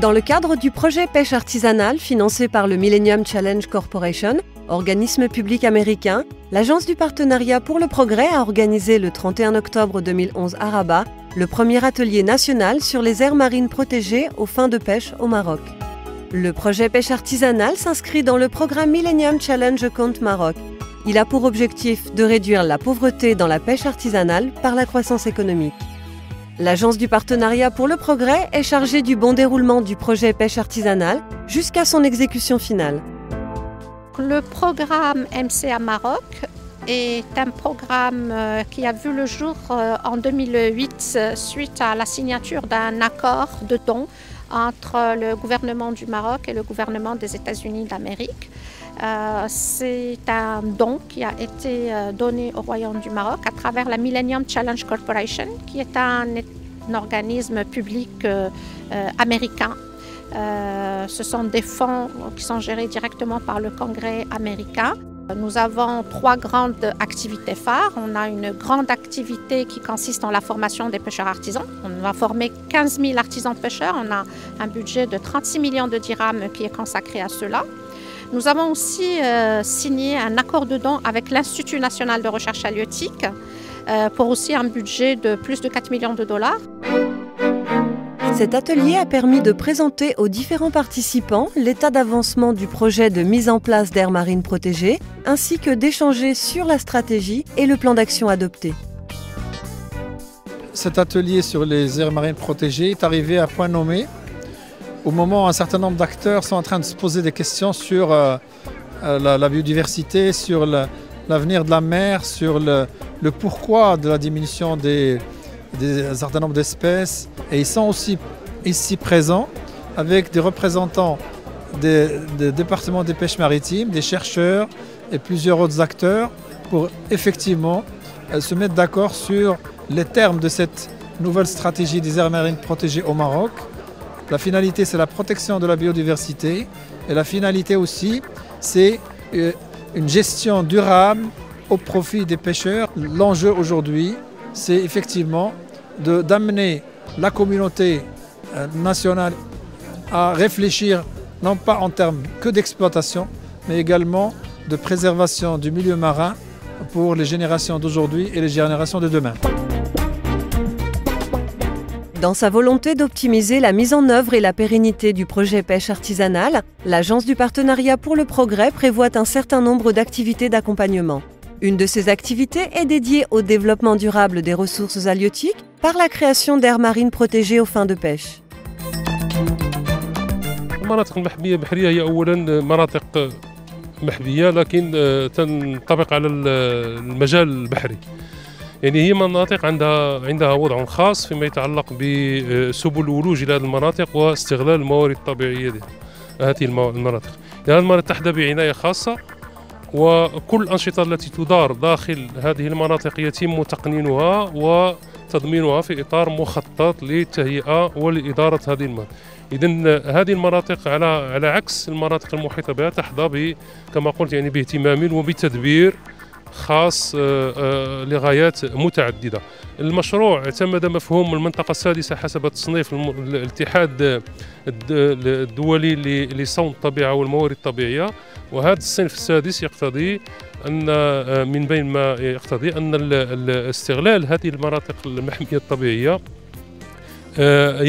Dans le cadre du projet pêche artisanale financé par le Millennium Challenge Corporation, organisme public américain, l'Agence du partenariat pour le progrès a organisé le 31 octobre 2011 à Rabat le premier atelier national sur les aires marines protégées aux fins de pêche au Maroc. Le projet pêche artisanale s'inscrit dans le programme Millennium Challenge Compte Maroc. Il a pour objectif de réduire la pauvreté dans la pêche artisanale par la croissance économique. L'Agence du partenariat pour le progrès est chargée du bon déroulement du projet pêche artisanale jusqu'à son exécution finale. Le programme MCA Maroc est un programme qui a vu le jour en 2008 suite à la signature d'un accord de dons entre le gouvernement du Maroc et le gouvernement des États-Unis d'Amérique. C'est un don qui a été donné au Royaume du Maroc à travers la Millennium Challenge Corporation, qui est un organisme public américain. Ce sont des fonds qui sont gérés directement par le Congrès américain. Nous avons 3 grandes activités phares. On a une grande activité qui consiste en la formation des pêcheurs artisans. On va former 15 000 artisans pêcheurs. On a un budget de 36 millions de dirhams qui est consacré à cela. Nous avons aussi signé un accord de don avec l'Institut national de recherche halieutique pour aussi un budget de plus de 4 millions de dollars. Cet atelier a permis de présenter aux différents participants l'état d'avancement du projet de mise en place d'aires marines protégées, ainsi que d'échanger sur la stratégie et le plan d'action adopté. Cet atelier sur les aires marines protégées est arrivé à point nommé au moment où un certain nombre d'acteurs sont en train de se poser des questions sur la biodiversité, sur l'avenir de la mer, sur le pourquoi de la diminution d'un certain nombre d'espèces. Et ils sont aussi ici présents avec des représentants des départements des pêches maritimes, des chercheurs et plusieurs autres acteurs pour effectivement se mettre d'accord sur les termes de cette nouvelle stratégie des aires marines protégées au Maroc. La finalité, c'est la protection de la biodiversité et la finalité aussi, c'est une gestion durable au profit des pêcheurs. L'enjeu aujourd'hui, c'est effectivement d'amener la communauté nationale à réfléchir non pas en termes que d'exploitation, mais également de préservation du milieu marin pour les générations d'aujourd'hui et les générations de demain. Dans sa volonté d'optimiser la mise en œuvre et la pérennité du projet pêche artisanale, l'Agence du partenariat pour le progrès prévoit un certain nombre d'activités d'accompagnement. Une de ces activités est dédiée au développement durable des ressources halieutiques par la création d'aires marines protégées aux fins de pêche. المناطق المحمية البحرية هي أولاً مناطق محمية لكن تنطبق على المجال البحري. يعني هي مناطق عندها وضع خاص فيما يتعلق بسبل الولوج إلى هذه المناطق واستغلال الموارد الطبيعية هذه المناطق. هذه المناطق تحظى بعناية خاصة وكل الأنشطة التي تدار داخل هذه المناطق يتم تقنينها وتضمينها في إطار مخطط للتهيئة ولإدارة هذه المناطق. إذن هذه المناطق على عكس المناطق المحيطة بها تحظى كما قلت يعني باهتمام وبتدبير خاص لغايات متعددة. المشروع اعتمد مفهوم المنطقة السادسة حسب تصنيف الاتحاد الدولي لصون الطبيعة والموارد الطبيعية، وهذا الصنف السادس يقتضي أن من بين ما يقتضي أن استغلال هذه المناطق المحمية الطبيعية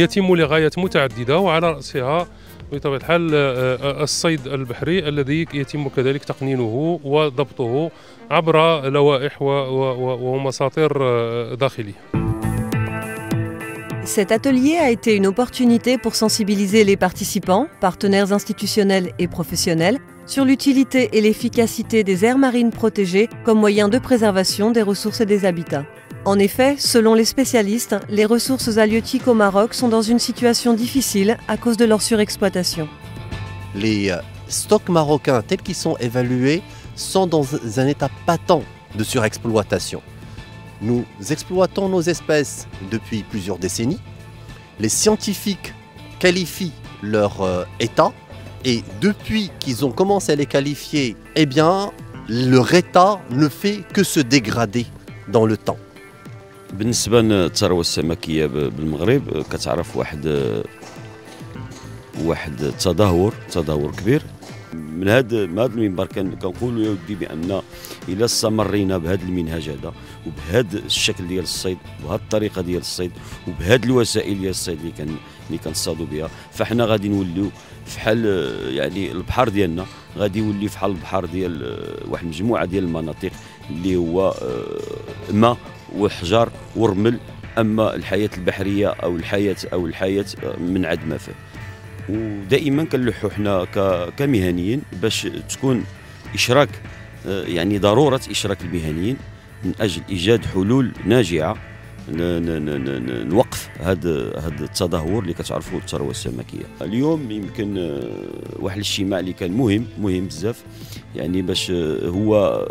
يتم لغايات متعددة وعلى رأسها بطبيعة الحال الصيد البحري الذي يتم كذلك تقنينه وضبطه عبر لوائح ومساطير داخلية. Cet atelier a été une opportunité pour sensibiliser les participants, partenaires institutionnels et professionnels, sur l'utilité et l'efficacité des aires marines protégées comme moyen de préservation des ressources et des habitats. En effet, selon les spécialistes, les ressources halieutiques au Maroc sont dans une situation difficile à cause de leur surexploitation. Les stocks marocains tels qu'ils sont évalués sont dans un état patent de surexploitation. Nous exploitons nos espèces depuis plusieurs décennies. Les scientifiques qualifient leur état et depuis qu'ils ont commencé à les qualifier, eh bien, leur état ne fait que se dégrader dans le temps. بالنسبة للثروة السمكية بالمغرب كتعرف واحد واحد تدهور كبير. من هذا المنبر كنقولوا يا ودي بان الا استمرينا بهذا المنهج هذا وبهذا الشكل ديال الصيد وبهذه الطريقه ديال الصيد وبهذه الوسائل ديال الصيد اللي كنصطادوا بها، فاحنا غادي نوليو فحال يعني البحر ديالنا غادي يولي فحال البحر ديال واحد المجموعه ديال المناطق اللي هو ماء وحجر ورمل، اما الحياه البحريه او الحياه من عدم فيه. ودائما كنلوحوا حنا كمهنيين باش تكون اشراك، يعني ضروره اشراك المهنيين من اجل ايجاد حلول ناجعه نوقف هذا التدهور اللي كتعرفوا الثروه السمكيه. اليوم يمكن واحد الاجتماع اللي كان مهم بزاف، يعني باش هو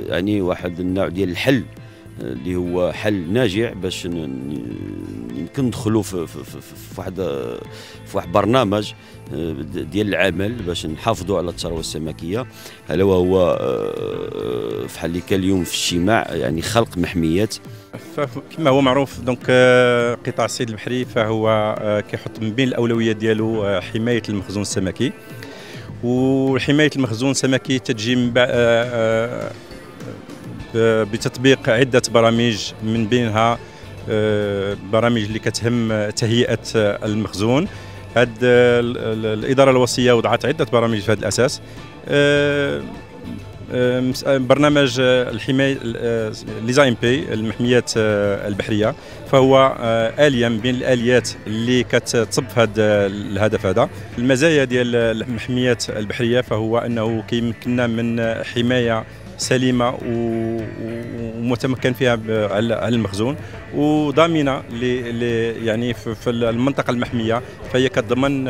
يعني واحد النوع ديال الحل اللي هو حل ناجع باش يمكن ندخلوا في واحد برنامج ديال العمل باش نحافظوا على الثروه السمكيه. هذا وهو فحال اللي كان اليوم في الاجتماع يعني خلق محميات. كما هو معروف دونك قطاع الصيد البحري فهو كيحط من بين الاولويات ديالو حمايه المخزون السمكي، وحمايه المخزون السمكي تجي من بتطبيق عدة برامج، من بينها برامج اللي كتهم تهيئة المخزون. هذه الإدارة الوصية وضعت عدة برامج في هذا الأساس. برنامج الحماية لي بي المحميات البحرية فهو آلية من بين الآليات اللي كتصب في هذا الهدف هذا. المزايا ديال المحميات البحرية فهو أنه كيمكننا من حماية سليمه ومتمكن فيها على المخزون وضامنه يعني في المنطقه المحميه، فهي كتضمن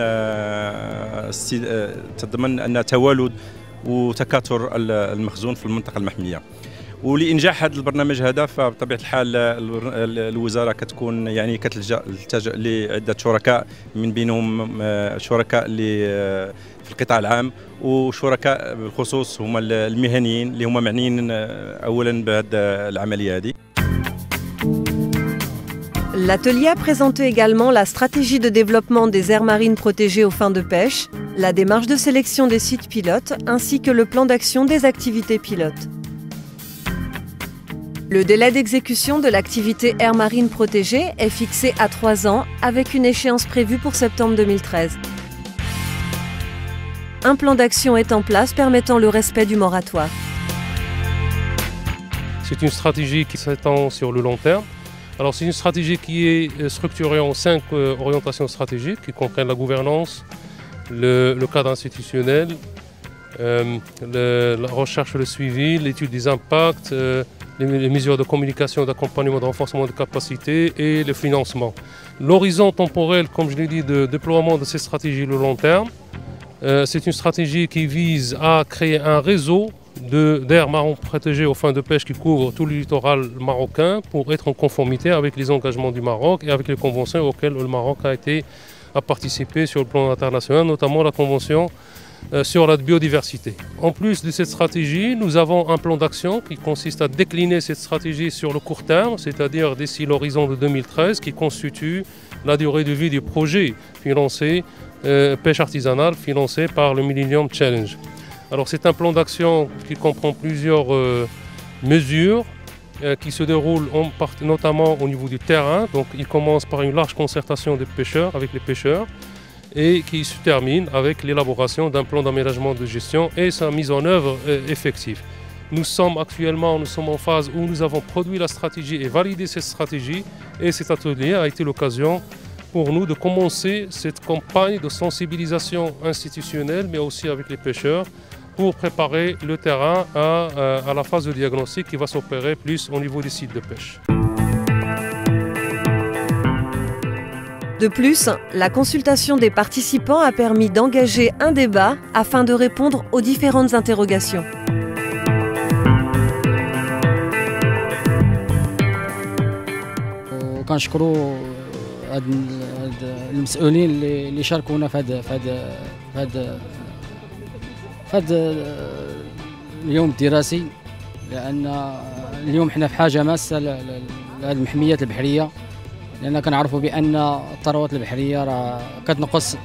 ان توالد وتكاثر المخزون في المنطقه المحميه. ولانجاح هذا البرنامج هذا فبطبيعه الحال الوزاره كتكون يعني كتلجا لعده شركاء، من بينهم شركاء اللي في القطاع العام وشركاء بالخصوص هما المهنيين اللي هما معنيين اولا بهذه العمليه هذه. L'atelier a présenté également la stratégie de développement des aires marines protégées aux fins de pêche, la démarche de sélection des sites pilotes ainsi que le plan d'action des activités pilotes. Le délai d'exécution de l'activité aire marine protégée est fixé à 3 ans avec une échéance prévue pour septembre 2013. Un plan d'action est en place permettant le respect du moratoire. C'est une stratégie qui s'étend sur le long terme. Alors c'est une stratégie qui est structurée en 5 orientations stratégiques qui comprennent la gouvernance, le cadre institutionnel, la recherche et le suivi, l'étude des impacts, les mesures de communication, d'accompagnement, de renforcement de capacités et le financement. L'horizon temporel, comme je l'ai dit, de déploiement de ces stratégies le long terme, c'est une stratégie qui vise à créer un réseau d'aires marines protégées aux fins de pêche qui couvre tout le littoral marocain pour être en conformité avec les engagements du Maroc et avec les conventions auxquelles le Maroc a participé sur le plan international, notamment la convention sur la biodiversité. En plus de cette stratégie, nous avons un plan d'action qui consiste à décliner cette stratégie sur le court terme, c'est-à-dire d'ici l'horizon de 2013, qui constitue la durée de vie du projet financé, pêche artisanale financé par le Millennium Challenge. Alors c'est un plan d'action qui comprend plusieurs mesures qui se déroulent notamment au niveau du terrain. Donc il commence par une large concertation des pêcheurs avec les pêcheurs et qui se termine avec l'élaboration d'un plan d'aménagement de gestion et sa mise en œuvre effective. Nous sommes en phase où nous avons produit la stratégie et validé cette stratégie, et cet atelier a été l'occasion pour nous de commencer cette campagne de sensibilisation institutionnelle mais aussi avec les pêcheurs pour préparer le terrain à la phase de diagnostic qui va s'opérer plus au niveau des sites de pêche. De plus, la consultation des participants a permis d'engager un débat afin de répondre aux différentes interrogations. وكنشكروا المسؤولين اللي شاركونا في هذا اليوم الدراسي، لان اليوم حنا في حاجه ماسه لهذه المحميات البحريه، لان كنعرفوا بان الثروات البحريه راه كتنقص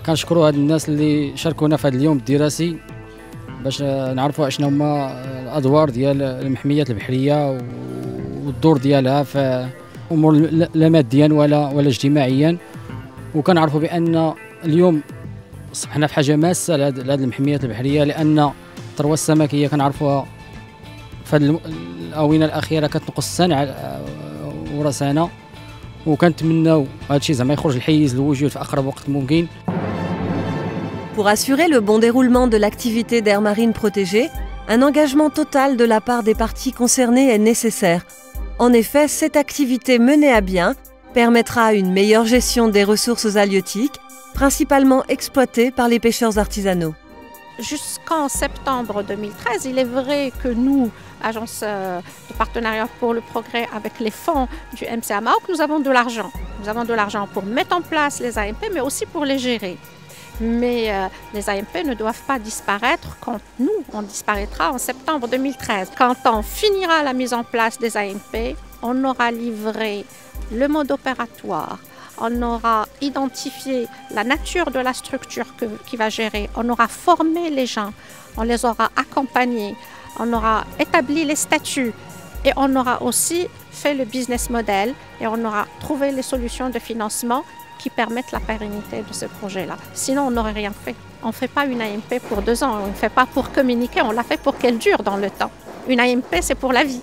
كنشكروا هاد الناس اللي شاركونا في هذا اليوم الدراسي باش نعرفوا شنو هما الادوار ديال المحميات البحريه والدور ديالها في امور لا ماديا ولا اجتماعيا. وكنعرفوا بان اليوم اصبحنا في حاجه ماسه لهذه المحميات البحريه، لان الثروه السمكيه كنعرفوها في هذه الاونه الاخيره كتنقص سنه ورا سنه، وكنتمناو هذا الشيء زعما يخرج الحيز الوجود في اقرب وقت ممكن. Pour assurer le bon déroulement de l'activité d'aire marine protégée, un engagement total de la part des parties concernées est nécessaire. En effet, cette activité menée à bien permettra une meilleure gestion des ressources halieutiques, principalement exploitées par les pêcheurs artisanaux. Jusqu'en septembre 2013, il est vrai que nous, Agence de partenariat pour le progrès avec les fonds du MCA Maroc, nous avons de l'argent. Nous avons de l'argent pour mettre en place les AMP, mais aussi pour les gérer. Mais les AMP ne doivent pas disparaître quand nous, on disparaîtra en septembre 2013. Quand on finira la mise en place des AMP, on aura livré le mode opératoire, on aura identifié la nature de la structure qui va gérer, on aura formé les gens, on les aura accompagnés, on aura établi les statuts et on aura aussi fait le business model et on aura trouvé les solutions de financement qui permettent la pérennité de ce projet-là. Sinon, on n'aurait rien fait. On ne fait pas une AMP pour 2 ans, on ne fait pas pour communiquer, on l'a fait pour qu'elle dure dans le temps. Une AMP, c'est pour la vie.